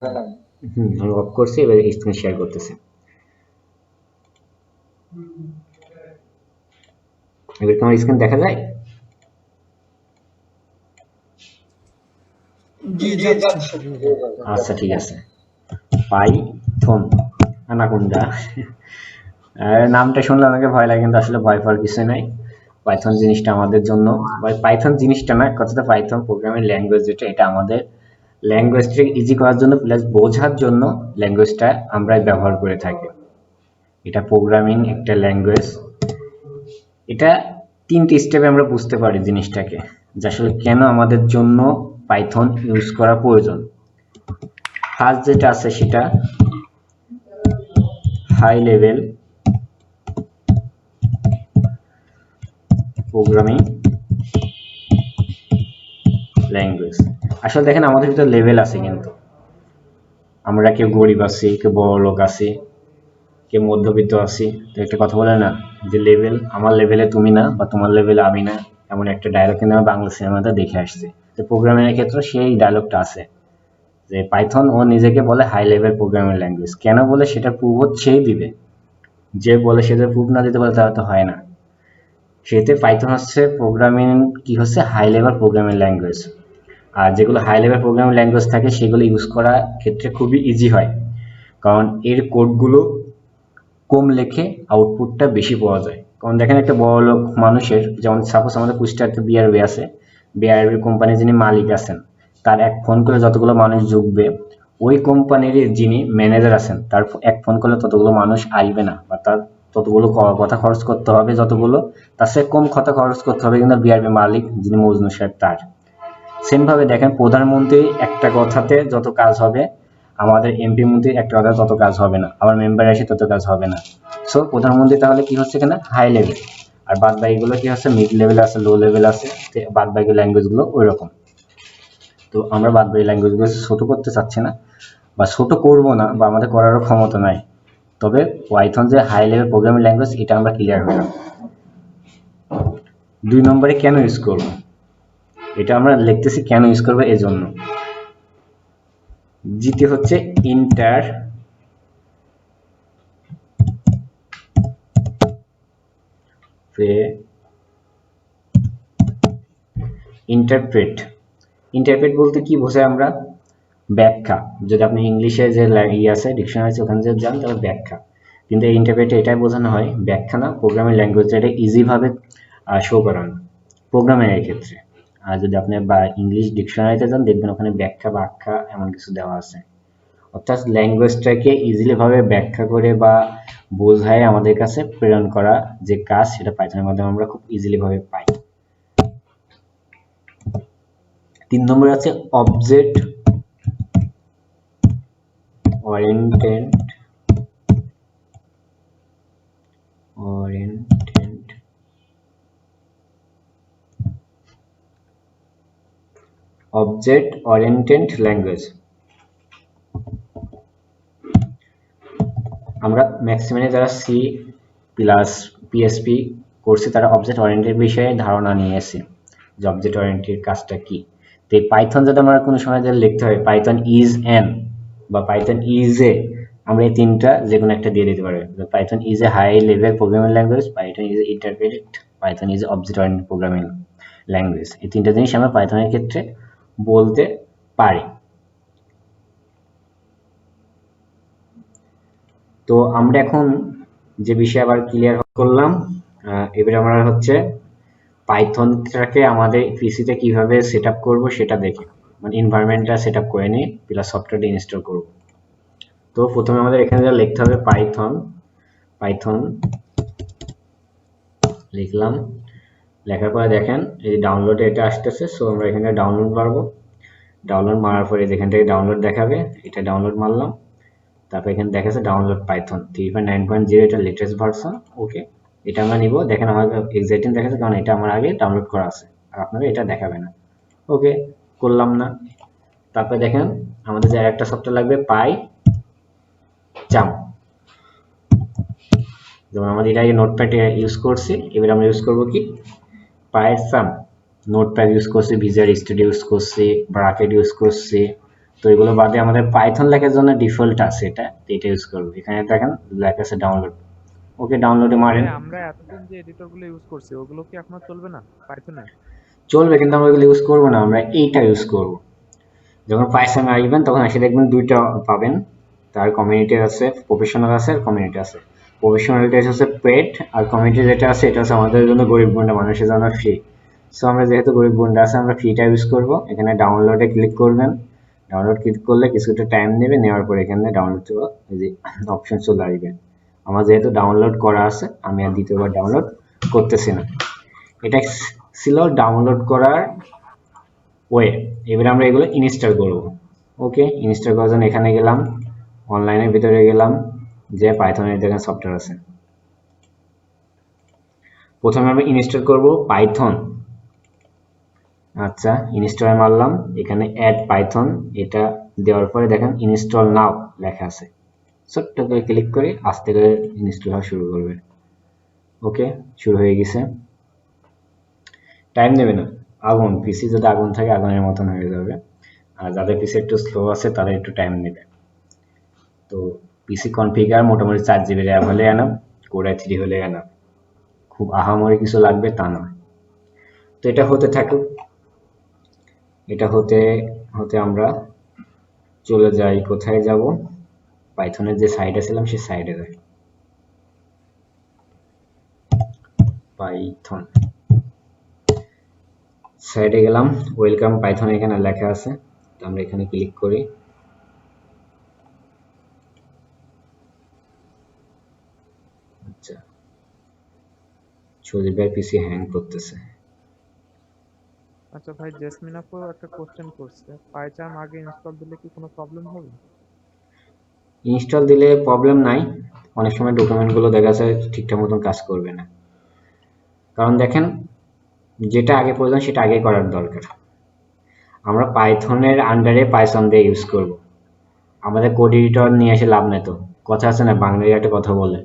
আমি অফ করছি, এবার স্ক্রিন শেয়ার করতেছি। এবার কি আমার স্ক্রিন দেখা যায়? জি যাচ্ছে। আচ্ছা ঠিক আছে। পাইথন অ্যানাকোন্ডা নামটা শুনলে অনেকে ভয় লাগে, কিন্তু আসলে ভয় পাওয়ার কিছু নাই। পাইথন জিনিসটা আমাদের জন্য, পাইথন জিনিসটা না, কথাটা পাইথন প্রোগ্রামিং ল্যাঙ্গুয়েজ যেটা, এটা আমাদের ল্যাঙ্গুয়েজটাকে ইজি করার জন্য প্লাস বোঝার জন্য ল্যাঙ্গুয়েজটা আমরা ব্যবহার করে থাকি। এটা প্রোগ্রামিং একটা ল্যাঙ্গুয়েজ। এটা তিনটি স্টেপে আমরা বুঝতে পারি জিনিসটাকে, যে আসলে কেন আমাদের জন্য পাইথন ইউজ করা প্রয়োজন। ফার্স্ট যেটা আছে সেটা হাই লেভেল প্রোগ্রামিং ল্যাঙ্গুয়েজ। আসলে দেখেন আমাদের ভিতরে লেভেল আছে, কিন্তু আমরা কেউ গরিব আছি, কেউ বড় লোক আছি, কেউ মধ্যবিত্ত আছি। তো একটা কথা বলে না, যে লেভেল আমার লেভেলে তুমি না, বা তোমার লেভেলে আমি না, এমন একটা ডায়লগ কিন্তু আমি বাংলা সিনেমাতে দেখে আসছি। তো প্রোগ্রামিং এর ক্ষেত্রে সেই ডায়লগটা আছে, যে পাইথন ও নিজেকে বলে হাই লেভেল প্রোগ্রামিং ল্যাঙ্গুয়েজ। কেন বলে সেটা প্রুফ সেই দিবে, যে বলে সে যদি প্রুফ না দিতে পারে তাহলে তো হয় না। সেতে পাইথন হচ্ছে প্রোগ্রামিং, কি হচ্ছে হাই লেভেল প্রোগ্রামিং ল্যাঙ্গুয়েজ। আর যেগুলো হাই লেভেল প্রোগ্রামিং ল্যাঙ্গুয়েজ থাকে সেগুলো ইউজ করার ক্ষেত্রে খুবই ইজি হয়, কারণ এর কোডগুলো কম লেখে আউটপুটটা বেশি পাওয়া যায়। কারণ দেখেন একটা বড় লোক মানুষের, যেমন সাপোজ আমাদের কুষ্টিয়াতে বিআরবি আছে, বিআরবি কোম্পানির যিনি মালিক আছেন, তার এক ফোন করে যতগুলো মানুষ ঢুকবে, ওই কোম্পানির যিনি ম্যানেজার আছেন তার এক ফোন করলে ততগুলো মানুষ আসবে না, বা তার ততগুলো কথা খরচ করতে হবে যতগুলো, তার চেয়ে কম কথা খরচ করতে হবে কিন্তু বিআরবি মালিক যিনি মজনু সাহেব তার। সেম ভাবে দেখেন প্রধানমন্ত্রী একটা কথাতে যত কাজ হবে, আমাদের এমপি মন্ত্রী একটা কথা তত কাজ হবে না, আবার মেম্বার আসে তত কাজ হবে না। সো প্রধানমন্ত্রী তাহলে কি হচ্ছে এখানে হাই লেভেল, আর বাদ বাকিগুলো কি হচ্ছে মিড লেভেল আছে, লো লেভেল আছে। বাদ বাকি ল্যাঙ্গুয়েজ গুলো ওই রকম। তো আমরা বাদ বাকি ল্যাঙ্গুয়েজ গুলো ছোট করতে চাচ্ছি না, বা ছোট করব না, বা আমাদের করারও ক্ষমতা নাই। তবে পাইথন যে হাই লেভেল প্রোগ্রামিং ল্যাঙ্গুয়েজ, এটা আমরা ক্লিয়ার হলাম। 2 নম্বরে কেন ইউজ করব, এটা আমরা লিখতেছি কেন ইউজ করব এজন্য। জিটি হচ্ছে ইন্টারপ্রেট। ইন্টারপ্রেট বলতে কি বোঝাই আমরা? ব্যাখ্যা। যদি আপনি ইংলিশে যে আছে ডিকশনারি আছে ওখানে যদি যান তাহলে ব্যাখ্যা, কিন্তু এই ইন্টারপ্রেটে এটাই বোঝানো হয় ব্যাখ্যা না, প্রোগ্রামিং ল্যাঙ্গুয়েজটা এটা ইজি ভাবে শো করানো প্রোগ্রামিং এর ক্ষেত্রে। আর যদি আপনি বা ইংলিশ ডিকশনারিতে যান দেখবেন ওখানে ব্যাখ্যা বা আখ্যা এমন কিছু দেওয়া আছে। অর্থাৎ ল্যাঙ্গুয়েজটাকে ইজিলি ভাবে ব্যাখ্যা করে বা বোঝায় আমাদের কাছে প্রেরণ করা যে কাজ, সেটা পাইথনের মাধ্যমে আমরা খুব ইজিলি ভাবে পাই। 3 নম্বরে আছে অবজেক্ট ওরিয়েন্টেড ল্যাঙ্গুয়েজ। আমরা ম্যাক্সিমামে যারা সি প্লাস পিএসপি করছি তারা অবজেক্ট ওরিয়েন্টেড বিষয়ে ধারণা নিয়েছি, যে অবজেক্ট ওরিয়েন্টেড কাজটা কি। তো এই পাইথন যদি আমরা কোনো সময় যদি লিখতে হয় পাইথন ইজ এন বা পাইথন ইজ এ, আমরা এই তিনটা যে কোনো একটা দিয়ে দিতে পারি। Python is a high level programming language, Python is interpreted, Python is object oriented programming language. এই তিনটা জিনিস আমরা পাইথনের ক্ষেত্রে বলতে পারি। তো আমরা এখন যে বিষয়ে আবার ক্লিয়ার করলাম, এবারে আমরা হচ্ছে পাইথনটাকে আমাদের পিসিতে কিভাবে সেট আপ করবো সেটা দেখি, মানে এনভায়রনমেন্টটা সেট আপ করে নিই প্লাস সফটওয়্যারটা ইনস্টল করব। তো প্রথমে আমাদের এখানে যা লিখতে হবে পাইথন লিখলাম। লেখার পরে দেখেন এই ডাউনলোডে এটা আসতেছে, সো আমরা এখানে ডাউনলোড মারবো। ডাউনলোড মারার পরে এখান থেকে ডাউনলোড দেখাবে, এটা ডাউনলোড মারলাম। তারপর এখানে দেখাচ্ছে ডাউনলোড পাইথন 3.9.0, এটা লেটেস্ট ভার্সন। ওকে, এটা আমরা নিব। দেখেন আমার এক্সাইটিং দেখাচ্ছে কারণ এটা আমার আগে ডাউনলোড করা আছে, আর আপনাদের এটা দেখাবে না। ওকে, করলাম না। তারপরে দেখেন আমাদের যে একটা সফটওয়্যার লাগবে পাই চাম, যেমন আমাদের এটা আগে নোটপ্যাড ইউজ করছি, এবার আমরা ইউজ করব কি পাই সাম। নোটপ্যাড ইউজ করছি, ভিজুয়াল স্টুডিও ইউজ করছি, ব্রাকেট ইউজ করছি, তো এগুলো বাদে আমাদের পাইথন লেখার জন্য ডিফল্ট আছে, এটা ইউজ করবো। এখানে দেখেন লেখা আছে ডাউনলোড, ওকে ডাউনলোডে মারেন। ভাই আমরা এতদিন যে এডিটর গুলো ইউজ করছি ওগুলো কি এখনো চলবে না পাইথনে? চলবে, কিন্তু আমরা এগুলো ইউজ করবো না, আমরা এইটা ইউজ করবো। যখন পাইথনে আসবেন তখন এসে দেখবেন দুইটা পাবেন, তার কমিউনিটি আছে, প্রফেশনাল আছে আর কমিউনিটি আছে। প্রফেশনালটা হচ্ছে পেড, আর কমিউনিটি যেটা আছে এটা হচ্ছে আমাদের জন্য, গরিব গুন্ডা মানুষের জন্য ফ্রি। সো আমরা যেহেতু গরিব গুন্ডা আছে আমরা ফ্রিটা ইউজ করব। এখানে ডাউনলোডে ক্লিক করবেন, ডাউনলোড ক্লিক করলে কিছুটা টাইম নেবে, নেওয়ার পর এখানে ডাউনলোড যে অপশন চলে আসবে। আমার যেহেতু ডাউনলোড করা আছে আমি আর দ্বিতীয়বার ডাউনলোড করতেছি না। এটা ছিল ডাউনলোড করার ওয়ে। এবারে আমরা এগুলো ইনস্টল করব। ওকে, ইনস্টল করার জন্য এখানে গেলাম, অনলাইনের ভিতরে গেলাম, যে পাইথনের দেখেন সফটওয়্যার আছে। প্রথমে আমরা ইনস্টল করব পাইথন। আচ্ছা, ইনস্টল মারলাম, এখানে অ্যাড পাইথন, এটা দেওয়ার পরে দেখেন ইনস্টল নাও লেখা আছে, ছোট্ট করে ক্লিক করে আস্তে করে ইনস্টল হওয়া শুরু করবে। ওকে, শুরু হয়ে গেছে। টাইম নেবে না, আগুন পিসি যদি আগুন থাকে আগুনের মতন হয়ে যাবে, আর যাদের পিসি একটু স্লো আছে তাদের একটু টাইম নেবে। তো পিসি কনফিগার মোটামুটি 4 জিবি র্যাম হলে এনাফ, কোর i3 হলে এনাফ, খুব আহামরি কিছু লাগবে তা নয়। তো এটা হতে থাকুক, এটা হতে হতে আমরা চলে যাই, কোথায় যাব, পাইথনের যে সাইডে ছিলাম সেই সাইডে যাই। পাইথন সাইডে গেলাম, ওয়েলকাম পাইথন এখানে লেখা আছে, তো আমরা এখানে ক্লিক করি। আচ্ছা, সজীবের পিসি হ্যাং করতেছে। আচ্ছা ভাই, জেসমিন আপু একটা কোশ্চেন করছে, পাইচার্ম আগে ইনস্টল দিলে কি কোনো প্রবলেম হবে? ইনস্টল দিলে প্রবলেম নাই, অনেক সময় ডকুমেন্টগুলো দেখা যায় ঠিকঠাক মতন কাজ করবে না। কারণ দেখেন, যেটা আগে প্রয়োজন সেটা আগে করার দরকার। আমরা পাইথনের আন্ডারে পাইথন দিয়ে ইউজ করব, আমাদের কোড এডিটর নিয়ে এসে লাভ নাই। তো কথা আছে না, বাংলায় একটা কথা বলে,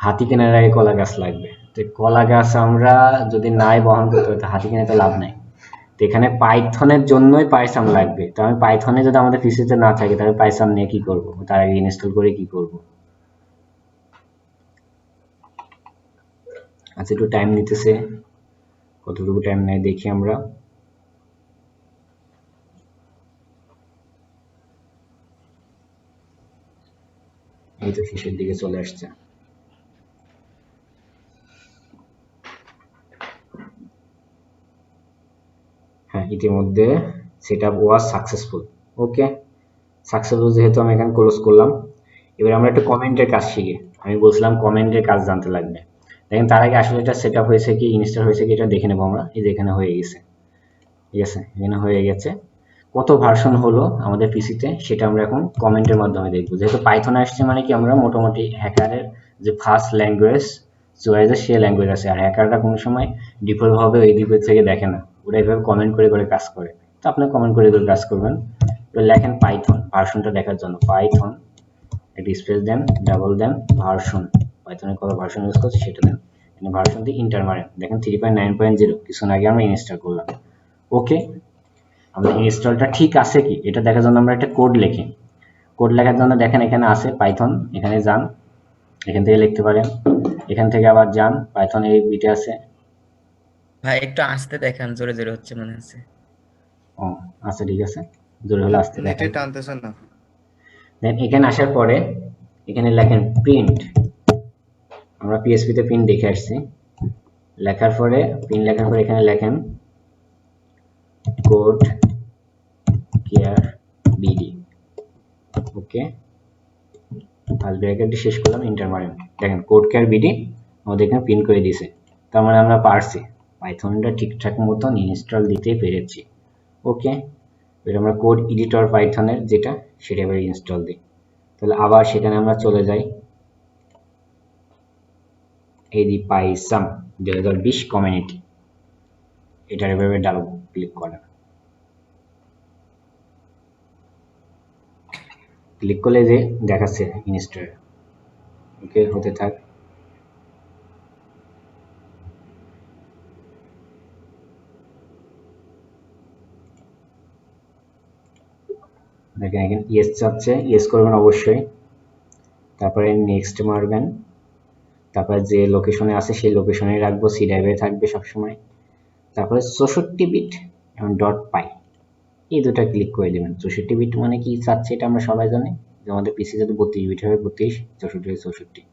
হাতি কেনার আগে কলা গাছ লাগবে। তো কলা গাছ আমরা যদি নাই বহন করতে পারি তো হাতি কিনে তো লাভ নাই। তো এখানে পাইথনের জন্যই পাইথন লাগবে। তো আমি পাইথনে যদি আমাদের পিসিতে না থাকে তাহলে পাইথন নিয়ে কি করব, তার আগে ইনস্টল করে কি করব। আচ্ছা, একটু টাইম নিতেছে, কতটুকু টাইম নেয় দেখি আমরা। এই তো শেষের দিকে চলে আসছে। হ্যাঁ, ইতিমধ্যে set up was successful. Okay, successful যেহেতু আমি এখানে ক্লোজ করলাম। এবার আমরা একটা কমেন্টের কাজ শিখি। আমি বলছিলাম কমেন্টের কাজ জানতে লাগবে। দেখেন তার আগে আসলে এটা সেট আপ হয়েছে কি ইনস্টল হয়েছে কি এটা দেখে নেবো আমরা। এই যে এখানে হয়ে গেছে, ঠিক আছে, এখানে হয়ে গেছে। কত ভার্সন হলো আমাদের পিসিতে সেটা আমরা এখন কমেন্টের মাধ্যমে দেখবো। যেহেতু পাইথন আসছে মানে কি আমরা মোটামুটি হ্যাকারের যে ফার্স্ট ল্যাঙ্গুয়েজ চয়েস সে ল্যাঙ্গুয়েজ আছে, আর হ্যাকাররা কোনো সময় ডিফল্ট ভাবে এই দিক থেকে দেখে না, ওরা এইভাবে কমেন্ট করে করে কাজ করে। তো আপনি কমেন্ট করে করে কাজ করবেন। তো লেখেন পাইথন ভার্সনটা দেখার জন্য পাইথন, একটা স্পেস দেন, ডাবল দেন, ভার্সন, পাইথনের কত ভার্সন ইউজ করছে সেটা দেন। এখানে ভার্সন দিয়ে ইন্টার মারেন, দেখেন 3.9.0 কিছুক্ষণ আগে আমরা ইনস্টল করলাম। ওকে, আমাদের ইনস্টলটা ঠিক আছে কি এটা দেখার জন্য আমরা একটা কোড লিখি। কোড লেখার জন্য দেখেন এখানে আছে পাইথন, এখানে যান, এখান থেকে লিখতে পারেন, এখান থেকে আবার যান, পাইথন এই বিটে আছে। ভাই একটু আসতে দেখান, জোরে জোরে হচ্ছে মনে হচ্ছে। ও আচ্ছা, ঠিক আছে, জোরে হলে আসতে নেটে দেখেন। টানতেছে না। দেন এখানে আসার পরে এখানে লেখেন প্রিন্ট, আমরা পিএসপি তে প্রিন্ট দেখে আসছি। লেখার পরে প্রিন্ট লেখার পরে এখানে লেখেন কোড কেয়ার বিডি। ওকে, ফার্স্ট ব্র্যাকেটটি শেষ করলাম, ইন্টার মারেন, দেখেন কোড কেয়ার বিডি আমাদের এখানে প্রিন্ট করে দিয়েছে। তার মানে আমরা পারছি, পাইথনটা ঠিকঠাক মতন ইনস্টল দিতে পেরেছি। ওকে, এবার আমরা কোড এডিটর পাইথনের যেটা সেটা এবার ইনস্টল দিই। তাহলে আবার সেখানে আমরা চলে যাই, এই দি পাইসাম 2020 কমিউনিটি, এটার এভাবে ডাবল ক্লিক করেন। ক্লিক করলে যে দেখাচ্ছে ইনস্টল। ওকে, হতে থাক। দেখেন এখানে ইয়েস চাচ্ছে, ইয়েস করবেন অবশ্যই। তারপরে নেক্সট মারবেন, তারপরে যে লোকেশনে আছে সেই লোকেশনে রাখবো, সি ড্রাইভে থাকবে সবসময়। তারপরে 64 বিট এবং ডট পাই, এই দুটো ক্লিক করে দেবেন। 64 বিট মানে কি চাচ্ছে এটা আমরা সবাই জানি, যে আমাদের পিসি যদি 32 বিট হবে 32, 64 হয় 64।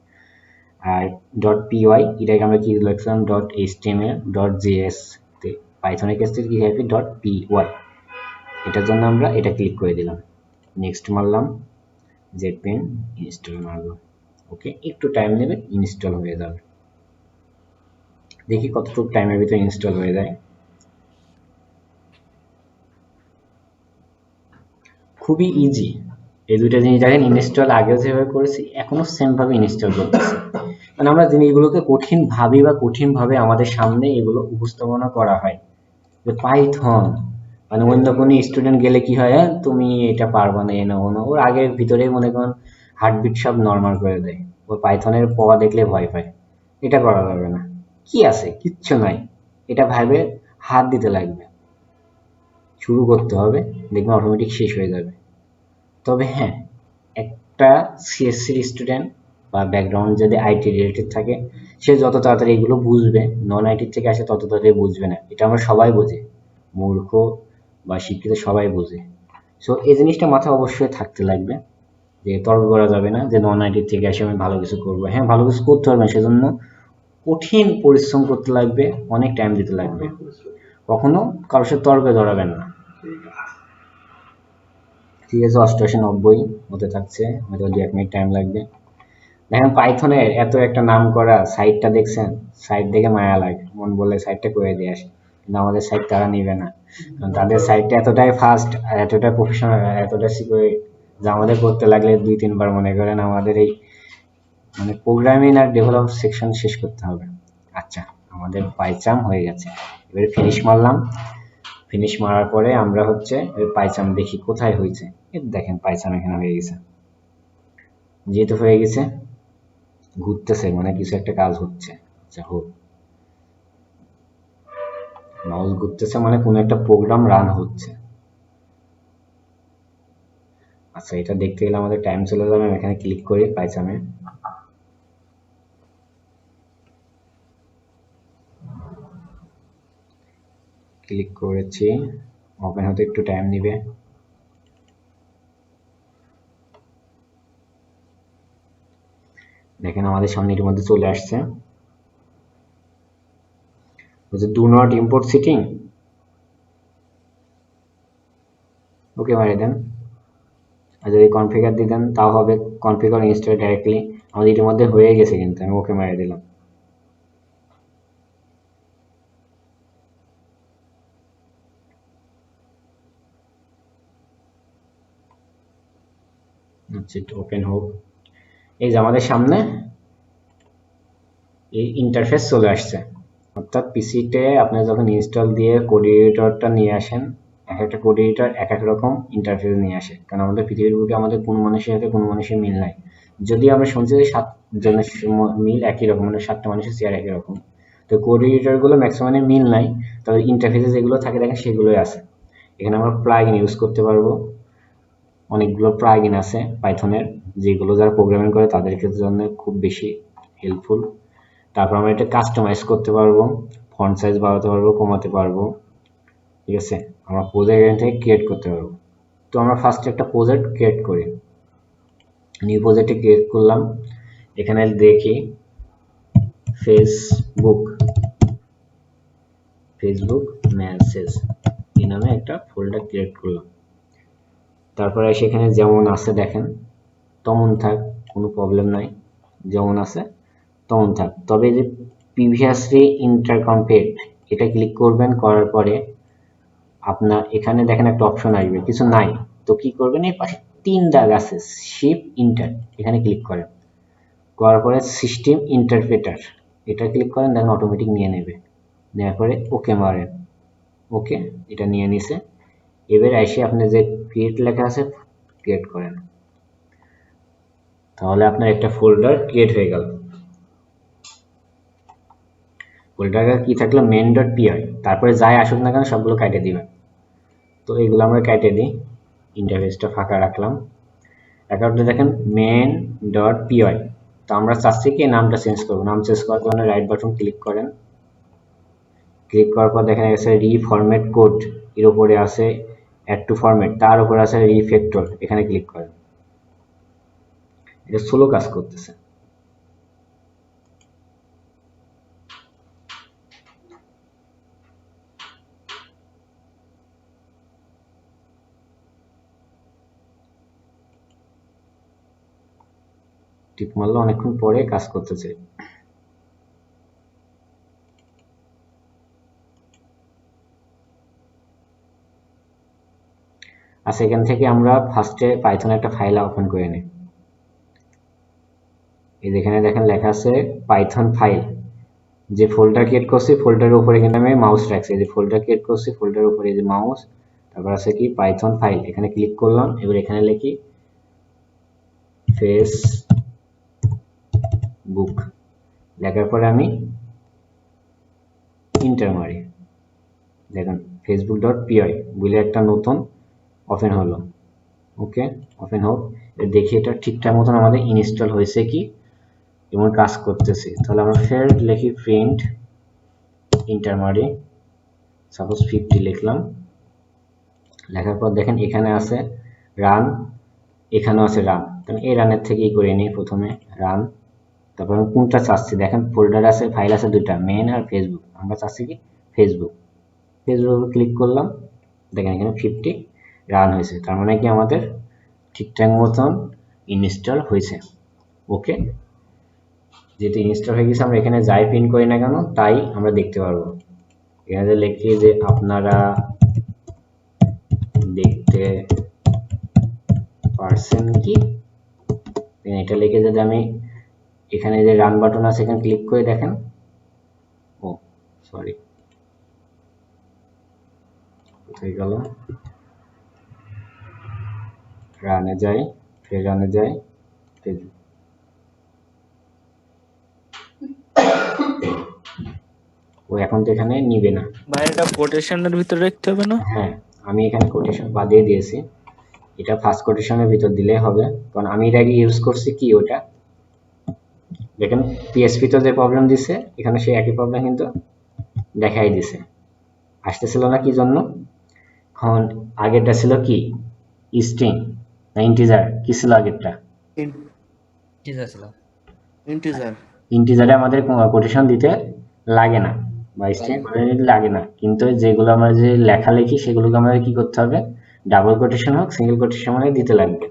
আর ডট পিওয়াই এটাকে আমরা কি লিখলাম, ডট এইচটিএমএল ডট জেএস, পাইথনের ক্ষেত্রে কি হবে ডট পিওয়াই, এটার জন্য আমরা এটা ক্লিক করে দিলাম। নেক্সট মারলাম, জেটপেন ইনস্টল মারবো। ওকে, একটু টাইম নেবে, ইনস্টল হয়ে যাবে। দেখি কতটুকু টাইমের ভিতরে ইনস্টল হয়ে যায়। খুবই ইজি, এই দুইটা জিনিস দেখেন ইনস্টল আগেও যেভাবে করেছি এখনো সেম ভাবে ইনস্টল করতেছি। মানে আমরা জিনিসগুলোকে কঠিন ভাবি বা কঠিন ভাবে আমাদের সামনে এগুলো উপস্থাপনা করা হয়, যে পাইথন মানে অন্য কোনো স্টুডেন্ট গেলে কি হয়, তুমি এটা পারবা না এ না ওনো, ওর আগের ভিতরে মনে করেন হার্টবিট সব নর্মাল করে দেয়, ওর পাইথনের প দেখলে ভয় পায়। এটা করা যাবে না, কি আছে কিচ্ছু নাই, এটা ভাবে হাত দিতে লাগবে, শুরু করতে হবে, দেখবে অটোমেটিক শেষ হয়ে যাবে। তবে হ্যাঁ, একটা সিএসসির স্টুডেন্ট বা ব্যাকগ্রাউন্ড যদি আইটি রিলেটেড থাকে, সে যত তাড়াতাড়ি এগুলো বুঝবে, নন আইটির থেকে আসে তত তাড়াতাড়ি বুঝবে না, এটা আমরা সবাই বুঝি, মূর্খ বা শিক্ষিত সবাই বুঝে। সো এই জিনিসটা মাথায় অবশ্যই থাকতে লাগবে, যে তর্ক করা যাবে না যে নন আইটির থেকে এসে আমি ভালো কিছু করবো। হ্যাঁ, ভালো কিছু করতে পারবেন, সেজন্য কঠিন পরিশ্রম করতে লাগবে, অনেক টাইম দিতে লাগবে, কখনো কারোর সাথে তর্কে জড়াবেন না। ঠিক আছে, 88-90 হতে থাকছে, হয়তো 2-1 মিনিট টাইম লাগবে। দেখেন পাইথনের এত একটা নাম করা সাইটটা দেখছেন, সাইট দেখে মায়া লাগে, মন বলে সাইটটা করে দিয়ে আসে, কিন্তু আমাদের সাইট তারা নিবে না, কারণ তাদের সাইটটা এতটাই ফাস্ট আর এতটাই প্রফেশনাল আর এতটা সিকিউর, যে আমাদের করতে লাগলে 2-3 বার মনে করেন আমাদের এই মানে প্রোগ্রামিং আর ডেভেলপ সেকশন শেষ করতে হবে। আচ্ছা, আমাদের পাইচাম হয়ে গেছে, এবারে ফিনিশ মারলাম। ফিনিশ মারার পরে আমরা হচ্ছে পাইচাম দেখি কোথায় হয়েছে, দেখেন পাইচাম এখানে হয়ে গেছে। যেহেতু হয়ে গেছে, ঘুরতেছে মানে কিছু একটা কাজ হচ্ছে। আচ্ছা হোক, মাউস ঘুরতেছে মানে কোনো একটা প্রোগ্রাম রান হচ্ছে। আচ্ছা, এটা দেখতে গেলে আমাদের টাইম চলে যাবে, আমি এখানে ক্লিক করি পাইচামে। ক্লিক করেছি, ওপেন হতে একটু টাইম নিবে। দেখেন আমাদের সামনে এর মধ্যে চলে আসছে, ডু নট ইম্পোর্ট সিটিং, ওকে মারিয়ে দেন। আর যদি কনফিগার দিয়ে দেন তাও হবে, কনফিগার ইনস্টল ডাইরেক্টলি, আমাদের এর মধ্যে হয়ে গেছে, কিন্তু আমি ওকে মারিয়ে দিলাম। আচ্ছা, একটু ওপেন হোক। এই যে আমাদের সামনে এই ইন্টারফেস চলে আসছে, অর্থাৎ পিসিতে আপনি যখন ইনস্টল দিয়ে কোড এডিটরটা নিয়ে আসেন, এক একটা কোড এডিটর এক এক রকম ইন্টারফেস নিয়ে আসে, কারণ আমাদের পৃথিবীর বুকে আমাদের কোন মানুষের সাথে কোন মানুষের মিল নাই। যদি আমরা শুনছি যে 7 জনের মিল একই রকম, মানে 7টা মানুষের চেয়ার একই রকম, তো কোড এডিটর গুলো ম্যাক্সিমাম মিল নাই, তবে ইন্টারফেসে যেগুলো থাকে দেখেন সেগুলোই আছে। এখানে আমরা প্লাগইন ইউজ করতে পারবো, অনেকগুলো প্লাগইন আছে পাইথনের, যেগুলো যারা প্রোগ্রামিং করে তাদের জন্য খুব বেশি হেল্পফুল। তারপর আমরা এটা কাস্টমাইজ করতে পারবো, ফন্ট সাইজ বাড়াতে পারবো, কমাতে পারবো। ঠিক আছে, আমরা প্রজেক্ট এখান থেকে ক্রিয়েট করতে পারবো। তো আমরা ফার্স্টে একটা প্রজেক্ট ক্রিয়েট করি, নিউ প্রজেক্টে ক্রিয়েট করলাম। এখানে দেখি ফেসবুক মেসেজ এই নামে একটা ফোল্ডার ক্রিয়েট করলাম। তারপরে সেখানে যেমন আছে দেখেন তেমন থাক, কোনো প্রবলেম নাই, যেমন আছে তেমন থাক। তবে যে প্রিভিয়াসলি ইন্টারকম্পেট এটা ক্লিক করবেন, করার পরে আপনার এখানে দেখেন একটা অপশন আসবে, কিছু নাই, তো কি করবেন, এই পাশে 3 দাগ আছে শিফট ইন্টার, এখানে ক্লিক করেন, করার পরে সিস্টেম ইন্টারপ্রেটার এটা ক্লিক করেন, দেখেন অটোমেটিক নিয়ে নেবে, নেওয়ার পরে ওকে মারেন। ওকে, এটা নিয়ে নিছে। এবার এসে আপনি যে ক্রিয়েট লেখা আছে ক্রিয়েট করেন, তাহলে আপনার একটা ফোল্ডার ক্রিয়েট হয়ে গেল। ফোল্ডারে কি থাকলো, main.py, তারপরে যাই আসুক না কেন সবগুলো কেটে দিবেন। তো এগুলো আমরা কেটে দিই, ইন্টারফেসটা ফাঁকা রাখলাম। অ্যাকাউন্টে দেখেন main.py, তো আমরা চাচ্ছি কি নামটা চেঞ্জ করব। নাম চেঞ্জ করার জন্য রাইট বাটন ক্লিক করেন। ক্লিক করার পর দেখেন এসে রিফরম্যাট কোড, এর উপরে আছে অ্যাড টু ফরম্যাট, তার উপরে আছে রিফ্যাক্টর, এখানে ক্লিক করেন। এটা স্লো কাজ করতেছে। টিপ মারলে অনেকক্ষণ পরে কাজ করতেছে। আচ্ছা, এখান থেকে আমরা ফার্স্টে পাইথন একটা ফাইল ওপেন করে নিই। এই যেখানে দেখেন লেখা আছে পাইথন ফাইল, যে ফোল্ডার ক্রিয়েট করছি ফোল্ডারের উপরে কিন্তু আমি মাউস রাখছি। এই যে ফোল্ডার ক্রিয়েট করছি ফোল্ডারের উপরে এই যে মাউস, তারপর আছে কি পাইথন ফাইল, এখানে ক্লিক করলাম। এবার এখানে লিখি ফেসবুক, লেখার পরে আমি ইন্টার মারি। দেখেন facebook.py বলে একটা নতুন ওপেন হলো। ওকে, ওপেন হোক, দেখি এটা ঠিকঠাক মতন আমাদের ইনস্টল হয়েছে কি এবং কাজ করতেছে। তাহলে আমরা ফের লিখি প্রিন্ট, ইন্টার মারি, সাপোজ 50 লিখলাম। লেখার পর দেখেন এখানে আছে রান, এখানেও আছে রান। তাহলে এই রানের থেকেই করে নিই প্রথমে রান। তারপর আমি কোনটা চাচ্ছি, দেখেন ফোল্ডার আছে, ফাইল আছে দুইটা, মেন আর ফেসবুক। আমরা চাচ্ছি কি ফেসবুক, ফেসবুকে ক্লিক করলাম। দেখেন এখানে 50 রান হয়েছে, তার মানে কি আমাদের ঠিকঠাক মতন ইনস্টল হয়েছে। ওকে, যেহেতু ইনস্টল হয়ে গেছে, আমরা এখানে যাই প্রিন্ট করি না কেন তাই আমরা দেখতে পারবো। এখানে লিখি যে আপনারা দেখতে পারছেন কি, এটা লিখে যদি আমি এখানে যে রান বাটন আছে এখানে ক্লিক করে দেখেন, ও সরি কোথায় গেল, রানে যাই, ফের রানে যাই, ও এখন তো এখানে নিবে না। ভাই এটা কোটেশনের ভিতরে রাখতে হবে না? হ্যাঁ, আমি এখানে কোটেশন বাদিয়ে দিয়েছি, এটা ফার্স্ট কোটেশনের ভিতর দিলে হবে, কারণ আমি এর আগে ইউজ করছি কি ওটা। দেখেন পিএসপি তো যে প্রবলেম দিছে, এখানে সেই একই প্রবলেম কিন্তু দেখাই দিছে। আসতেছিল না কি জন্য, এখন আগেরটা ছিল কি স্ট্রিং না ইন্টিজার, কি ছিল আগেরটা? ইন্টিজার ছিল। ইন্টিজারে আমাদের কোটেশন দিতে লাগে না বা স্ট্রিং কোটেশন দিতে লাগে না, কিন্তু যেগুলো আমরা যে লেখালেখি সেগুলোকে আমাদের কি করতে হবে, ডাবল কোটেশন হোক সিঙ্গেল কোটেশন মানে দিতে লাগবে,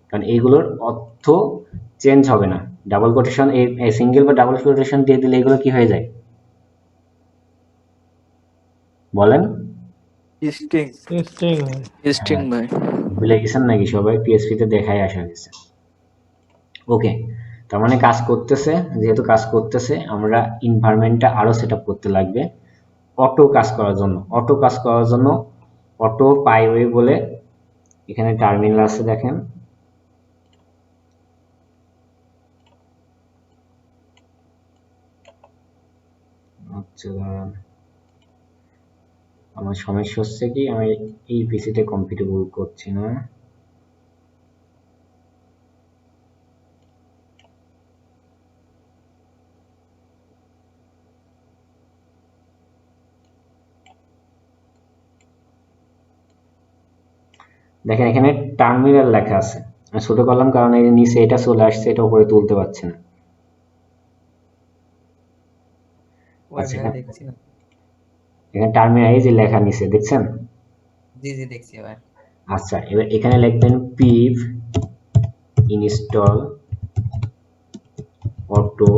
কারণ এইগুলোর অর্থ চেঞ্জ হবে না। ডাবল কোটেশন এই সিঙ্গেল বা ডাবল কোটেশন দিয়ে দিলে এগুলো কি হয়ে যায় বলেন? স্ট্রিং ভাই ভুলে গেছেন নাকি সবাই? পিএসপি তে দেখাই আসা গেছে। ওকে, তার মানে কাজ করতেছে, যেহেতু কাজ করতেছে আমরা এনভায়রনমেন্টটা আরো সেটআপ করতে লাগবে অটো কাজ করার জন্য। অটো কাজ করার জন্য অটো পাইওয়ে বলে এখানে টার্মিনাল আছে, দেখেন আচ্ছা আমার সমস্যা হচ্ছে কি আমি এই পিসিতে কম্পিটেবল করছি না। দেখেন এখানে টার্মিনাল লেখা আছে, আমি ছোট করলাম কারণ এই নিচে এটা চলে আসছে, এটা উপরে তুলতে পারছি না। আচ্ছা, এখানে টার্মিনাল এই যে লেখা নিচে দেখছেন? জি জি দেখছি ভাই। আচ্ছা, এবার এখানে লিখবেন পিভ ইনস্টল অটো,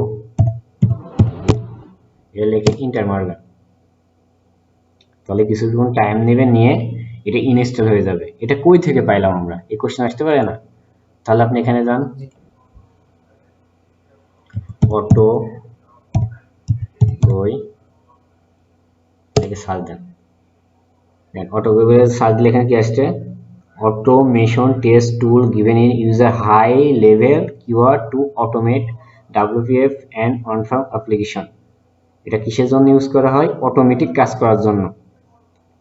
এটা লিখে এন্টার মারবেন। তাহলে কিছুক্ষণ টাইম নেবে, নিয়ে এটা ইনস্টল হয়ে যাবে। এটা কই থেকে পাইলাম আমরা, এই কোশ্চেন আসতে পারে না? তাহলে আপনি এখানে যান, অটো বই থেকে সার্চ দেন। অটো বই সার্চ দিলে এখানে কি আসছে, automation test tool given in user high level keyword to automate WPF and on-farm application। এটা কিসের জন্য ইউজ করা হয়? অটোমেটিক কাজ করার জন্য,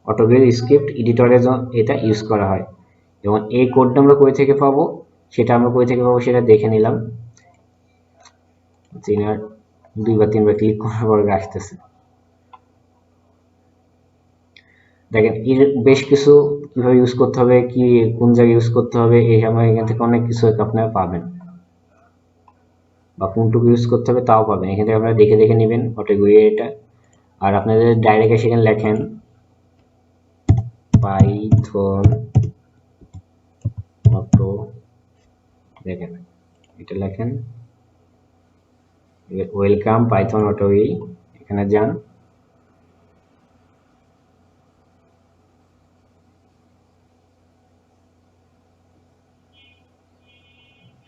অটোমেটিক স্ক্রিপ্ট এডিটরের জন্য এটা ইউজ করা হয়। এবং এই কোডটা আমরা কই থেকে পাবো সেটা দেখে নিলাম। চিনার 2 বা 3 বার ক্লিক করার পর আসতেছে। দেখেন এর বেশ কিছু কিভাবে ইউজ করতে হবে, কি কোন জায়গায় ইউজ করতে হবে, এই সময় এখান থেকে অনেক কিছু আপনারা পাবেন, বা কোনটুকু ইউজ করতে হবে তাও পাবেন। এখান থেকে আপনারা দেখে দেখে নেবেন অটোগুই এটা। আর আপনাদের ডাইরেক্ট সেখানে লেখেন পাইথন অটো, দেখেন এটা লেখেন ওয়েলকাম পাইথন অটোগুই, এখানে যান।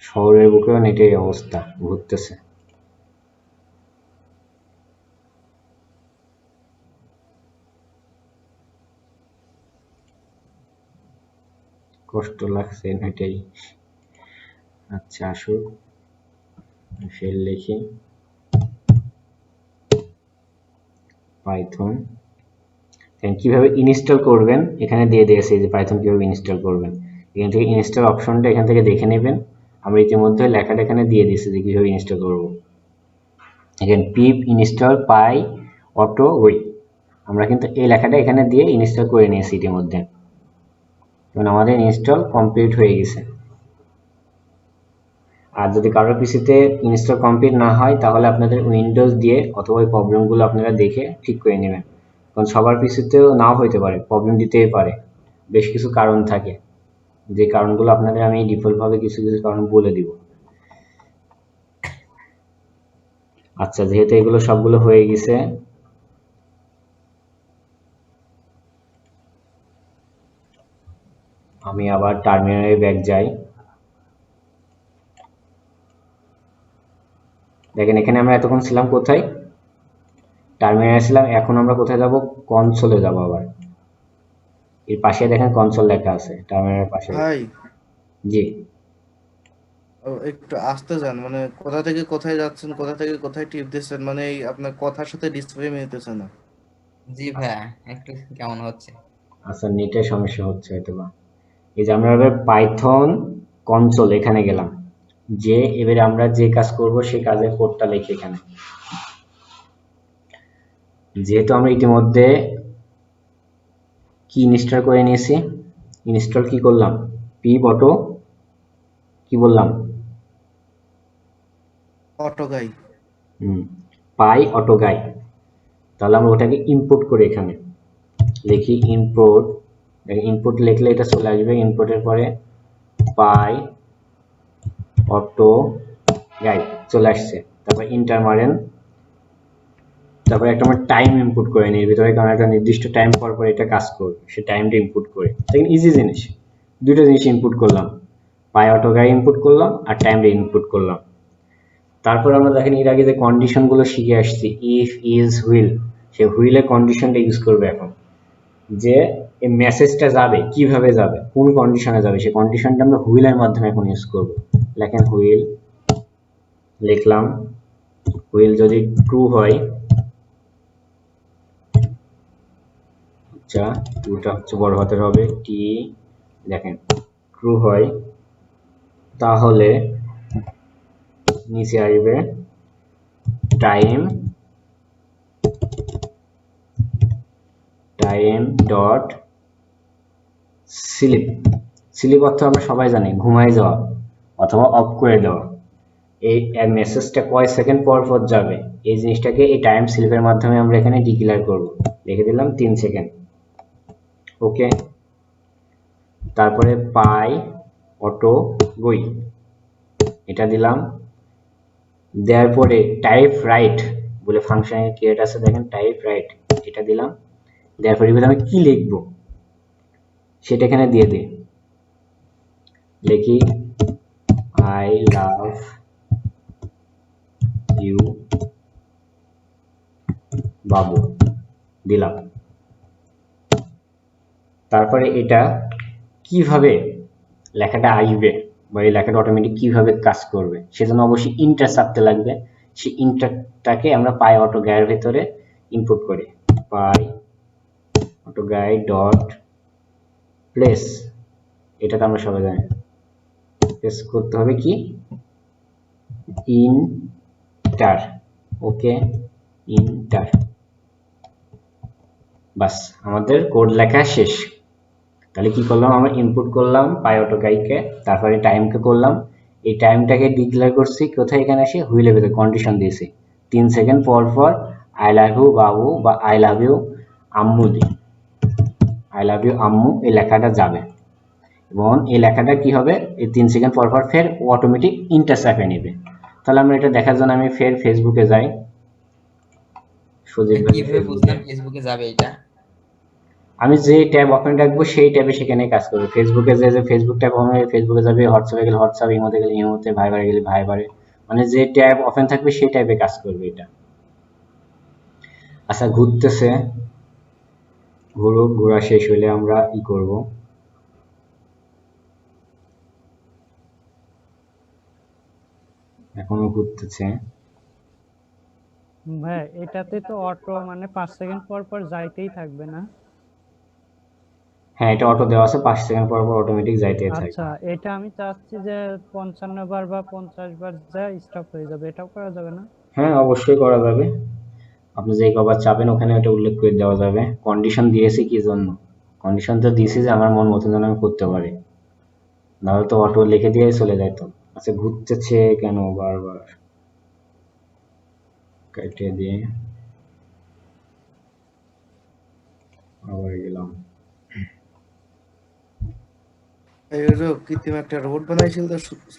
শহরের বুকেও নেটের অবস্থা ঘুরতেছে। কষ্ট লাগছে নেটেই। আচ্ছা আসুক, ফেল লিখি পাইথন। কিভাবে ইনস্টল করবেন এখানে দিয়ে দিয়েছে, যে পাইথন কিভাবে ইনস্টল করবেন। এখান থেকে ইনস্টল অপশনটা এখান থেকে দেখে নেবেন। আমরা ইতিমধ্যে লেখাটা এখানে দিয়ে দিয়েছি যে কিভাবে ইনস্টল করব। এখানে পিপ ইনস্টল পাই অটো ওই, আমরা কিন্তু এই লেখাটা এখানে দিয়ে ইনস্টল করে নিয়েছি ইতিমধ্যে, কারণ আমাদের ইনস্টল কমপ্লিট হয়ে গেছে। আর যদি কারোর পিসিতে ইনস্টল কমপ্লিট না হয় তাহলে আপনাদের উইন্ডোজ দিয়ে অথবা ওই প্রবলেমগুলো আপনারা দেখে ঠিক করে নেবেন, কারণ সবার পিসিতেও নাও হইতে পারে, প্রবলেম দিতেই পারে, বেশ কিছু কারণ থাকে, যে কারণগুলো আপনাদের আমি ডিফল্ট ভাবে কিছু কিছু কারণ বলে দিব। আচ্ছা যেহেতু এগুলো সবগুলো হয়ে গেছে, আমি আবার টার্মিনালে ব্যাক যাই। দেখেন এখানে আমরা এতক্ষণ ছিলাম কোথায়, টার্মিনালে ছিলাম। এখন আমরা কোথায় যাব, কনসোলে যাব। আবার এর পাশে দেখেন কনসোল লেখা আছে টার্মিনালের পাশে। ভাই জি একটু আসতে যান, মানে কোথা থেকে কোথায় যাচ্ছেন, কোথা থেকে কোথায় টিপ দিচ্ছেন, মানে এই আপনার কথার সাথে ডিসপ্লে মিলতেছে না। জি ভাইয়া, একটু কেমন হচ্ছে। আচ্ছা নেটের সমস্যা হচ্ছে হয়তো বা। এই যে আমরা এবার পাইথন কনসোল এখানে গেলাম, যে এবারে আমরা যে কাজ করব সেই কাজের কোডটা লিখি এখানে। যেহেতু আমরা ইতিমধ্যে কি ইনস্টল করে নিয়েছি, ইনস্টল কি করলাম, পিপ অটো কি বললাম, অটো গাই। পাই অটো গাই। তাহলে আমরা ওটাকে ইম্পোর্ট করি, এখানে লিখি ইম্পোর্ট। ইনপুট লিখলে এটা চলে আসবে, ইনপুটের পরে পাই অটো গাইড চলে আসছে, তারপর ইন্টার মারেন। তারপরে একটা আমরা টাইম ইনপুট করে নিই ভিতরে, কারণ একটা নির্দিষ্ট টাইম পর পর এটা কাজ করবে, সে টাইমটা ইনপুট করে। দেখেন ইজি জিনিস, দুটো জিনিস ইনপুট করলাম, পাই অটো গাইড ইনপুট করলাম আর টাইমটা ইনপুট করলাম। তারপর আমরা দেখেন এর আগে যে কন্ডিশন গুলো শিখে আসছি, ইফ ইজ হুইল, সে হুইলের কন্ডিশনটা ইউজ করবে এখন, যে এই মেসেজটা যাবে কিভাবে যাবে, কোন কন্ডিশনে যাবে, সেই কন্ডিশনটা আমরা হুইলের মাধ্যমে এখন ইউজ করব। লেখেন হুইল, লিখলাম হুইল যদি ট্রু হয়, আচ্ছা ট্রুটা হচ্ছে বড় হাতের হবে টি, দেখেন ট্রু হয় তাহলে নিচে আসবে টাইম ডট স্লিপ। স্লিপ অর্থ আমরা সবাই জানি ঘুমায় যাওয়া অথবা অফ করে দেওয়া। এই মেসেজটা কয় সেকেন্ড পর পর যাবে এই জিনিসটাকে এই টাইম স্লিপের মাধ্যমে আমরা এখানে ডিক্লেয়ার করব। লিখে দিলাম 3 সেকেন্ড, ওকে। তারপরে পাই অটো গই এটা দিলাম, দেওয়ার পরে টাইপ রাইট বলে ফাংশনের ক্রিয়েট আছে, দেখেন টাইপ রাইট এটা দিলাম। দেওয়ার পরে আমি কি লিখবো সেটা এখানে দিয়ে দিই, লিখি আই লাভ ইউ বাবু দিলাম। তারপরে এটা কিভাবে লেখাটা আসবে বা এই লেখাটা অটোমেটিক কিভাবে কাজ করবে সেজন্য অবশ্যই ইন্টার চাপতে লাগবে। সেই ইন্টারটাকে আমরা পাই অটো গাইয়ের ভিতরে ইনপুট করি, পাই অটো গাই ডট প্লেস এটা তো আমরা সবাই জানি। প্রেস করতে হবে কি ইন্টার, ওকে ইন্টার, বাস আমাদের কোড লেখা শেষ। তাহলে কি করলাম, আমরা ইনপুট করলাম পাইঅটোকাইকে, তারপরে টাইমকে করলাম, এই টাইমটাকে ডিক্লেয়ার করছি কোথায়, এখানে এসে হুইলের ভিতরে কন্ডিশন দিয়েছি 3 সেকেন্ড পর পর আই লাভ ইউ বাবু বা আই লাভ ইউ আম্মু দিই, আই লাভ ইউ আম্মু এই লেখাটা যাবে, এবং এই লেখাটা কি হবে এই 3 সেকেন্ড পর পর ফের অটোমেটিক ইন্টারসেপ্টে নেবে। তাহলে আমরা এটা দেখার জন্য আমি ফের ফেসবুকে যাই, সুজিত ভাই কিভাবে বুঝলাম ফেসবুকে যাবে এটা? আমি যে ট্যাব ওপেন রাখবো সেই ট্যাবে সেখানে কাজ করবে। ফেসবুকে যে ফেসবুক ট্যাব ওপেন হবে ফেসবুকে যাবে, হোয়াটসঅ্যাপে গেলে হোয়াটসঅ্যাপ, ইমোতে গেলে ইমোতে, ভাইবারে গেলে ভাইবারে, মানে যে ট্যাব ওপেন থাকবে সেই ট্যাবে কাজ করবে এটা। আচ্ছা ঘুরতেছে, ঘুরুক, ঘোরা শেষ হলে আমরা ই করব, এখনো ঘুরতেছে। ভাই এটাতে তো অটো মানে 5 সেকেন্ড পর পর যাইতেই থাকবে না? হ্যাঁ এটা অটো দেওয়া আছে, 5 সেকেন্ড পর পর অটোমেটিক যাইতে থাকবে। আচ্ছা এটা আমি চাচ্ছি যে 55 বার বা 50 বার যা স্টপ হয়ে যাবে, এটাও করা যাবে না? হ্যাঁ অবশ্যই করা যাবে, আপনি যেই কবার চাবেন ওখানে ওটা উল্লেখ করে দেওয়া যাবে। কন্ডিশন দিয়েছি কি জন্য, কন্ডিশন তো দিয়েছি যে আমার মন মতন যেন আমি করতে পারি, নাহলে তো অটো লিখে দিয়ে চলে যেত। আচ্ছা ঘুরতেছে কেন বারবার, কেটে দিয়ে আবার গেলাম। এই যে কৃত্রিম একটা রোবট বানাইছিল তো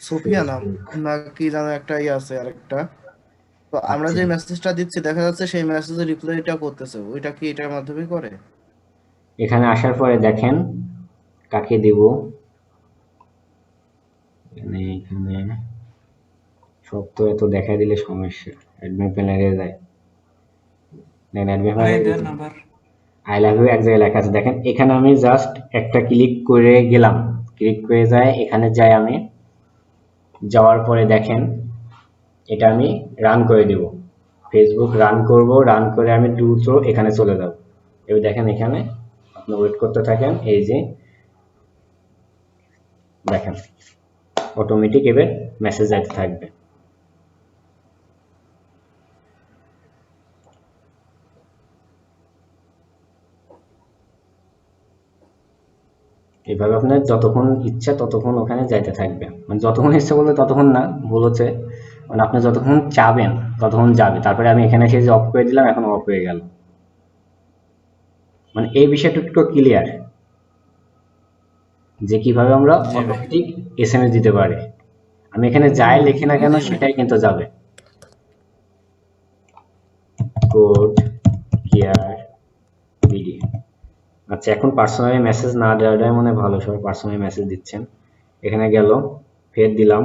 সোফিয়া নাম না কি জানো একটা আছে আরেকটা, তো আমরা আচ্ছা যে মেসেজটা দিচ্ছি দেখা যাচ্ছে সেই মেসেজের রিপ্লাইটা করতেছে, ওইটা কি এটার মাধ্যমে করে? এখানে আসার পরে দেখেন কাকে দেব, এখানে সব তো এত দেখা দিলে সমস্যা, অ্যাডমিন প্যানেলে যায়, দেখেন অ্যাডমিন প্যানেলে আই লাভ ইউ এক জায়গায় লেখা আছে, দেখেন এখানে আমি জাস্ট একটা ক্লিক করে গেলাম, ক্লিক করে যায় এখানে যাই আমি, যাওয়ার পরে দেখেন এটা আমি রান করে দেব, ফেসবুক রান করব, রান করে আমি দ্রুত এখানে চলে যাব। এবার দেখেন এখানে আপনি ওয়েট করতে থাকেন, এই যে দেখেন অটোমেটিক এবার মেসেজ যাইতে থাকবে। এইভাবে আপনার যতক্ষণ ইচ্ছা ততক্ষণ ওখানে যাইতে থাকবে, মানে যতক্ষণ ইচ্ছা বলতে ততক্ষণ না, ভুল হচ্ছে, মানে আপনি যতক্ষণ চাবেন ততক্ষণ যাবে। তারপরে আমি এখানে এসে যে অফ করে দিলাম, এখন অফ হয়ে গেল, মানে এই বিষয়টা একটু ক্লিয়ার যে কিভাবে আমরা অটোমেটিক এসএমএস দিতে পারি। আমি এখানে যাই লিখি না কেন সেটাই কিন্তু যাবে। Code care BD. আচ্ছা এখন পার্সোনালি মেসেজ না দেওয়াটাই মনে হয় ভালো, সবাই পার্সোনালি মেসেজ দিচ্ছেন। এখানে গেল, ফের দিলাম,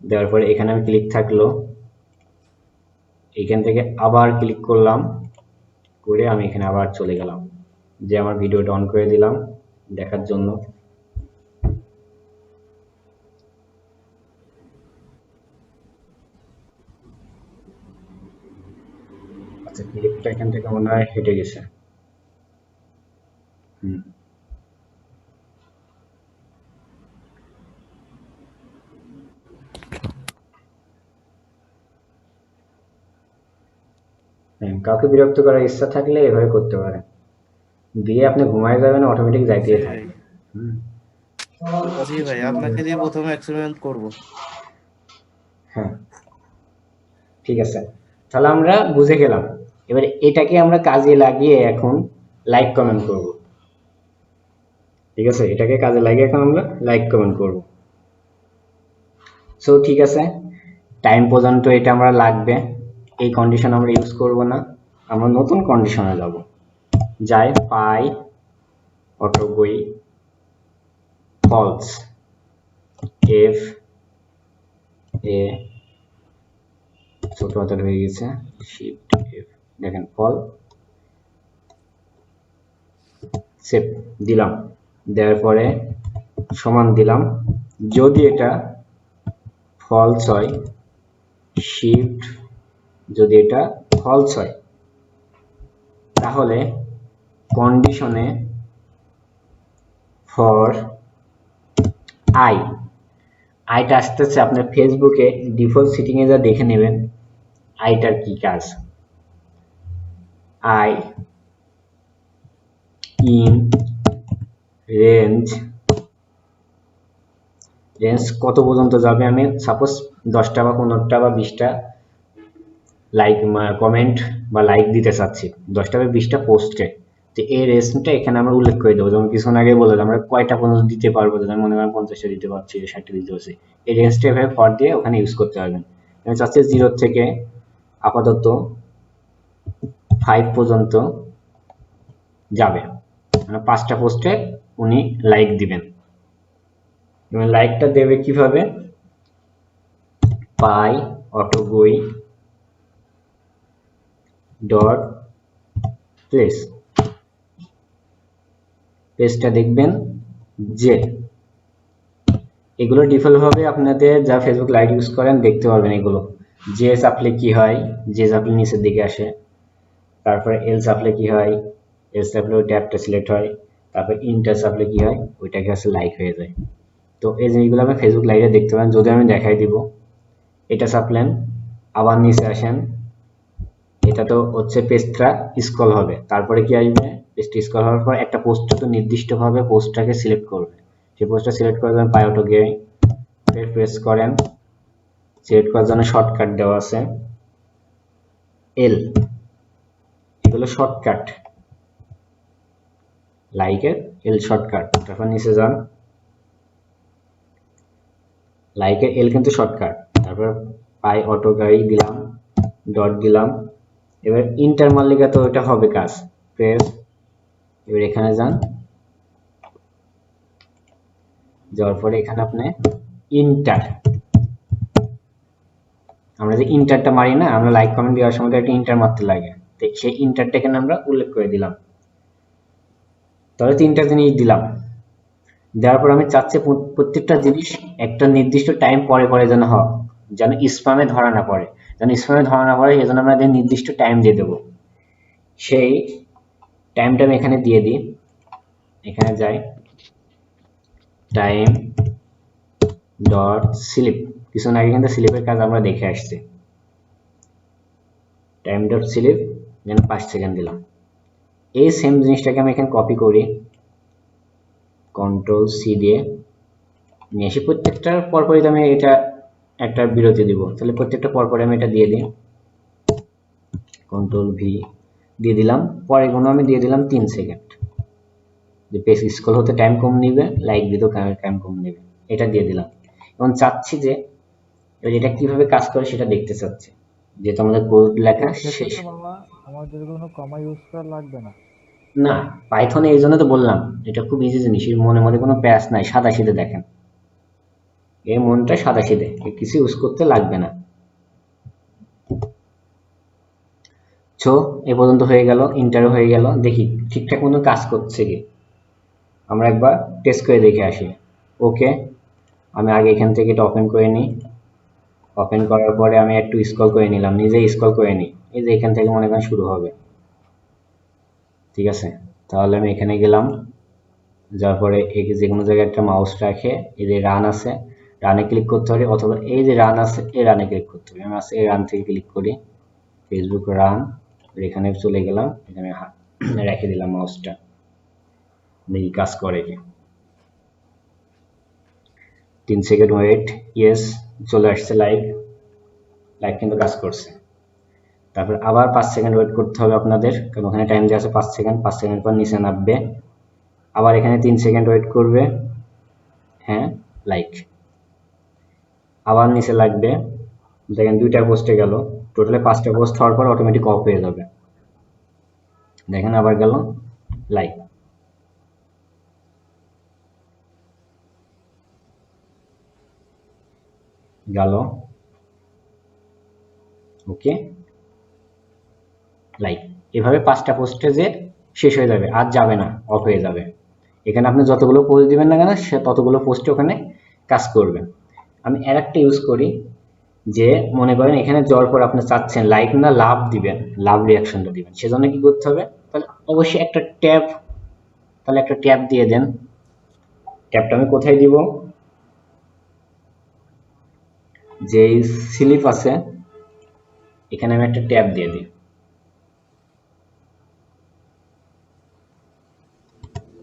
দেওয়ার পরে এখানে আমি ক্লিক থাকলো, এখান থেকে আবার ক্লিক করলাম, করে আমি এখানে আবার চলে গেলাম, যে আমার ভিডিওটা অন করে দিলাম দেখার জন্য। আচ্ছা ক্লিপটা এখান থেকে মনে হয় হেঁটে গেছে। কাউকে বিরক্ত করার ইচ্ছা থাকলে এভাবে করতে পারেন, দিয়ে আপনি ঘুমায় যাবেন, অটোমেটিক যাইতেই থাকবে। জি ভাই, আপনাকে দিয়ে প্রথমে এক্সপেরিমেন্ট করব। হ্যাঁ ঠিক আছে, তাহলে আমরা বুঝে গেলাম। এবার এটাকে আমরা কাজে লাগিয়ে এখন লাইক কমেন্ট করব, ঠিক আছে, এটাকে কাজে লাগিয়ে এখন আমরা লাইক কমেন্ট করব। সো ঠিক আছে, টাইম পর্যন্ত এটা আমরা লাগবে, এই কন্ডিশন আমরা ইউজ করব না, আমরা নতুন কন্ডিশনে যাব, যাই পাই অটো বই ফলস এফ এ ছোট হাতের হয়ে গেছে, শিফট এফ, দেখেন ফল, সেভ দিলাম, দেওয়ার পরে সমান দিলাম, যদি এটা ফলস হয়, শিফট, যদি এটা ফলস হয় তাহলে কন্ডিশনে ফর আই, আইটা আসতেছে আপনার ফেসবুকে ডিফল্ট সেটিং এ যা দেখে নেবেন আইটার কি কাজ। আই ইন রেঞ্জ, রেঞ্জ কত পর্যন্ত যাবে, আমি সাপোজ 10টা বা 15টা বা 20টা লাইক কমেন্ট বা লাইক দিতে চাচ্ছি, 10টা বা 20টা পোস্টে, তো এই রেঞ্জটা এখানে আমরা উল্লেখ করে দেবো। যেমন কিছুক্ষণ আগে বললাম আমরা কয়টা পর্যন্ত দিতে পারবো, যেমন মনে করেন 50টা দিতে পারছি, 60টা দিতে পারছি, এই রেঞ্জটা এভাবে ফর দিয়ে ওখানে ইউজ করতে পারবেন। আমি চাচ্ছি 0 থেকে আপাতত 5 পর্যন্ত যাবে, মানে 5টা পোস্টে উনি লাইক দিবেন। এবং লাইকটা দেবে কিভাবে, পাই অটোগই ডট প্লেস, পেজটা দেখবেন যে এগুলো ডিফল্ট ভাবে আপনাদের যা ফেসবুক লাইট ইউজ করেন দেখতে পারবেন। এগুলো জে চাপলে কি হয়, জে চাপলে নিচের দিকে আসে, তারপরে এল চাপলে কি হয়, এল চাপলে ওই ট্যাবটা সিলেক্ট হয়, তারপর ইন্টার চাপলে কি হয়, ওইটাকে হচ্ছে লাইক হয়ে যায়। তো এই জিনিসগুলো আপনি ফেসবুক লাইভে দেখতে পারেন, যদি আমি দেখাই দিব। এটা চাপলেন, আবার নিচে আসেন, এটা তো হচ্ছে পেজটা স্ক্রল হবে, তারপরে কি আসবে, পেজটা স্ক্রল হওয়ার পর একটা পোস্ট তো নির্দিষ্টভাবে পোস্টটাকে সিলেক্ট করবে, সেই পোস্টটা সিলেক্ট করবেন, পাই অটো গিয়ে প্রেস করেন, সিলেক্ট করার জন্য শর্টকাট দেওয়া আছে এল, এগুলো শর্টকাট লাইকের এল শর্টকাট। তারপর নিচে যান, লাইকের এল কিন্তু শর্টকাট, তারপর পাই অটো গাড়ি দিলাম, ডট দিলাম, এবার ইন্টার মারলে তো ওটা হবে কাজ, প্রেস, এবার এখানে যান, যাওয়ার পরে এখানে আপনি ইন্টার, আমরা যে ইন্টারটা মারি না, আমরা লাইক কমেন্ট দেওয়ার সময় একটা ইন্টার মারতে লাগে, তো সেই ইন্টারটা এখানে আমরা উল্লেখ করে দিলাম। তাহলে 3টা জিনিস দিলাম, দেওয়ার পর আমি চাচ্ছি প্রত্যেকটা জিনিস একটা নির্দিষ্ট টাইম পরে পরে যেন হোক, যেন স্প্যামে ধরা না পড়ে, যেন স্প্যামে ধরা না পড়ে এই জন্য আমরা নির্দিষ্ট টাইম দিয়ে দেবো। সেই টাইমটা আমি এখানে দিয়ে দিই, এখানে যাই, টাইম ডট স্লিপ, কিছুক্ষণ আগে কিন্তু স্লিপের কাজ আমরা দেখে আসছি, টাইম ডট স্লিপ, যেন 5 সেকেন্ড দিলাম। এই সেম জিনিসটাকে আমি এখানে কপি করি, কন্ট্রোল সি দিয়ে নিয়ে আসি, প্রত্যেকটার পরপরই আমি এটা একটা বিরতি দিব, তাহলে প্রত্যেকটা পরপরে আমি এটা দিয়ে দিই, কন্ট্রোল ভি দিয়ে দিলাম, পরে কোনো আমি দিয়ে দিলাম 3 সেকেন্ড, যে পেজ স্ক্রল হতে টাইম কম নেবে, লাইক দিতেও টাইম কম নেবে, এটা দিয়ে দিলাম। এবং চাচ্ছি যে এটা কিভাবে কাজ করে সেটা দেখতে চাচ্ছি, যেহেতু আমাদের কোড লেখা শেষ। আমাদের কোনো কমা ইউজ করা লাগবে না। না, পাইথনে এই জন্য তো বললাম এটা খুব ইজি জিনিস, এর মনে মনে কোনো প্যাচ নাই, সাদা সিধে দেখেন, এই মনটা সাদা সিধে, কিছু ইউজ করতে লাগবে না। সো এ পর্যন্ত হয়ে গেল, ইন্টারও হয়ে গেল, দেখি ঠিকঠাক মতো কাজ করছে কি, আমরা একবার টেস্ট করে দেখে আসি। ওকে, আমি আগে এখান থেকে এটা ওপেন করে নিই, ওপেন করার পরে আমি একটু স্ক্রল করে নিলাম, নিজে স্ক্রল করে নিই, এই যে এখান থেকে মনে করেন শুরু হবে, ঠিক আছে। তাহলে আমি এখানে গেলাম, যার পরে এই যে কোনো জায়গায় একটা মাউস রাখে, এই যে রান আছে, রানে ক্লিক করতে হবে, অথবা এই যে রান আছে এই রানে ক্লিক করতে হবে। আমি এই রান থেকে ক্লিক করি, ফেসবুক রান, এখানে চলে গেলাম, এখানে রেখে দিলাম মাউসটা, দেখি কাজ করে কি। 3 সেকেন্ড ওয়েট, ইয়েস চলে আসছে লাইক, লাইক কিন্তু কাজ করছে। তারপর আবার 5 সেকেন্ড ওয়েট করতে হবে আপনাদের, কারণ ওখানে টাইম দেওয়া আছে 5 সেকেন্ড, 5 সেকেন্ড পর নিচে নামবে, আবার এখানে 3 সেকেন্ড ওয়েট করবে, হ্যাঁ লাইক, আবার নিচে লাগবে, দেখেন 2টা পোস্টে গেল, টোটালে 5টা পোস্ট হওয়ার পর অটোমেটিক অফ হয়ে যাবে, দেখেন আবার গেল লাইক, গেল ওকে লাইক, এভাবে 5টা পোস্টে যে শেষ হয়ে যাবে, আর যাবে না, অফ হয়ে যাবে। এখানে আপনি যতগুলো পোস্ট দিবেন না কেন সে ততগুলো পোস্টে ওখানে কাজ করবে। আমি আর একটা ইউজ করি, যে মনে করেন এখানে যাওয়ার পর আপনি চাচ্ছেন লাইক না লাভ দিবেন, লাভ রিয়াকশনটা দিবেন, সেজন্য কি করতে হবে, তাহলে অবশ্যই একটা ট্যাব, তাহলে একটা ট্যাব দিয়ে দেন। ট্যাবটা আমি কোথায় দিব, যে স্লিপ আছে এখানে আমি একটা ট্যাব দিয়ে দিই,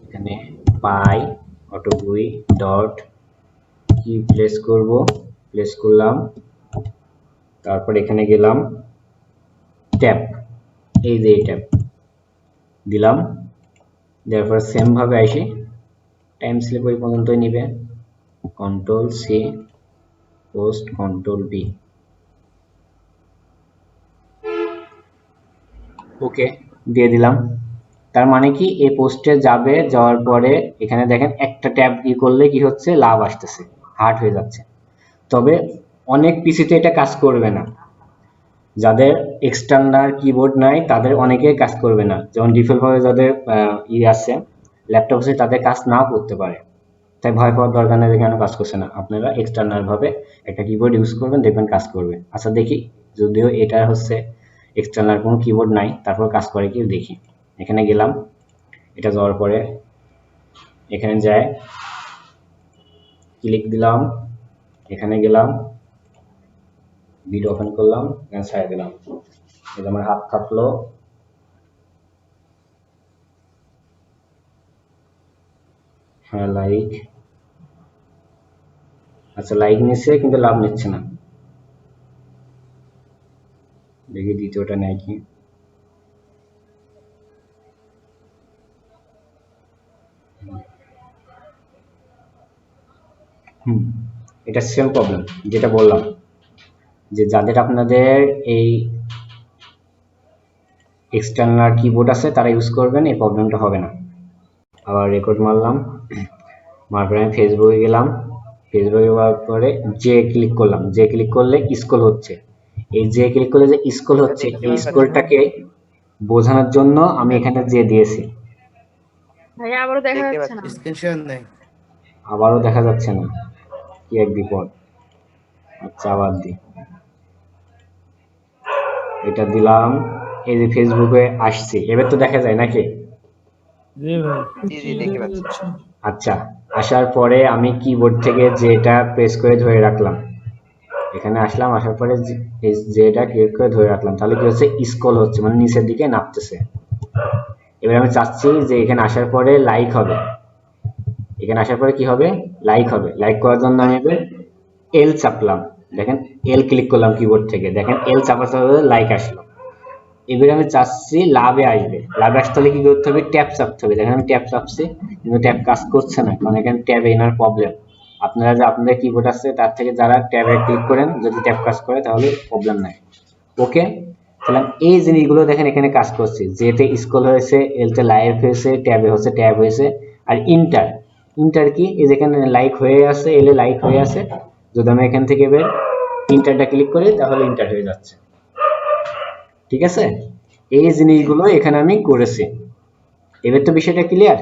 এখানে পাই অটোগুই ডট কি প্লেস করব, প্লেস করলাম, তারপর এখানে গেলাম ট্যাব, এই যে এই ট্যাব দিলাম, দেওয়ার পর সেম ভাবে আসি টাইম স্লিপ ওই পর্যন্তই নিবে, control C post control B, okay দিয়ে দিলাম। তার মানে কি এই পোস্টে যাবে, যাওয়ার পরে এখানে দেখেন একটা ট্যাব কি করলে কি হচ্ছে, লাভ আসতেছে, হার্ড হয়ে যাচ্ছে। তবে অনেক পিসিতে এটা কাজ করবে না, যাদের এক্সটার্নাল কিবোর্ড নাই তাদের অনেকেই কাজ করবে না, যেমন ডিফল্ট ভাবে যাদের আছে ল্যাপটপ আছে তাদের কাজ নাও করতে পারে, তাই ভয় পাওয়ার দরকার নেই কেন কাজ করছে না। আপনারা এক্সটার্নাল ভাবে একটা কিবোর্ড ইউজ করবেন, দেখবেন কাজ করবে। আচ্ছা দেখি, যদিও এটা হচ্ছে এক্সটার্নাল কোনো কিবোর্ড নাই, তারপর কাজ করে কি দেখি। এখানে গেলাম, এটা যাওয়ার পরে এখানে যায় ক্লিক দিলাম, এখানে গেলাম, ভিডিও ওপেন করলাম, এখানে ছেড়ে দিলাম, এটা আমার হাত কাটলো, হ্যাঁ লাইক, আচ্ছা লাইক নিচ্ছে কিন্তু লাভ নিচ্ছে না, দেখি দ্বিতীয়টা নেয় কি। এটা সেম প্রবলেম যেটা বললাম, যে যাদের আপনাদের এই এক্সটার্নাল কিবোর্ড আছে তারা ইউজ করবেন, এই প্রবলেমটা হবে না। আবার রেকর্ড মারলাম, মারপরে আমি ফেসবুকে গেলাম, ফেসবুকে যাওয়ার পরে যে ক্লিক করলাম, যে ক্লিক করলে স্ক্রল হচ্ছে, এই যে ক্লিক করলে যে স্ক্রল হচ্ছে এই স্ক্রলটাকে বোঝানোর জন্য আমি এখানে যে দিয়েছি, ভাইয়া আবারও দেখা যাচ্ছে না। স্ক্রিনশট নেই, আবারও দেখা যাচ্ছে না, কি এক বিপদ। আচ্ছা আবার দিই, এটা দিলাম, এই যে ফেসবুকে আসছে, এবার তো দেখা যায় নাকি? জি ভাই। আচ্ছা আসার পরে আমি কিবোর্ড থেকে যেটা প্রেস করে ধরে রাখলাম, এখানে আসলাম, আসার পরে যেটা ক্লিক করে ধরে রাখলাম, তাহলে কি হচ্ছে, স্ক্রল হচ্ছে, মানে নিচের দিকে নামতেছে। এবার আমি চাচ্ছি যে এখানে আসার পরে লাইক হবে, এখানে আসার পরে কি হবে, লাইক হবে। লাইক করার জন্য আমি এবার এল চাপলাম, দেখেন এল ক্লিক করলাম কিবোর্ড থেকে, দেখেন এল চাপার সাথে লাইক আসলো। এবারে আমি চাচ্ছি লাভে আসবে, লাভে আসতে হলে কি করতে হবে, ট্যাব চাপতে হবে। দেখেন আমি ট্যাব চাপছি কিন্তু ট্যাব কাজ করছে না, কারণ এখানে ট্যাব এনার প্রবলেম। আপনারা যে আপনাদের কিবোর্ড আছে তার থেকে যারা ট্যাবে ক্লিক করেন, যদি ট্যাব কাজ করে তাহলে প্রবলেম নাই। ওকে, তাহলে এই জিনিসগুলো দেখেন এখানে কাজ করছে, যেতে স্ক্রল হয়েছে, এলতে লাইভ হয়েছে, ট্যাবে হচ্ছে ট্যাব হয়েছে। আর ইন্টার, ইন্টার কি, এই যেখানে লাইক হয়ে আছে, এলে লাইক হয়ে আছে, যদি আমি এখান থেকে এবার ইন্টারটা ক্লিক করি তাহলে ইন্টার হয়ে যাচ্ছে। ঠিক আছে, এই জিনিসগুলো এখানে আমি করেছি। এবার তো বিষয়টা ক্লিয়ার।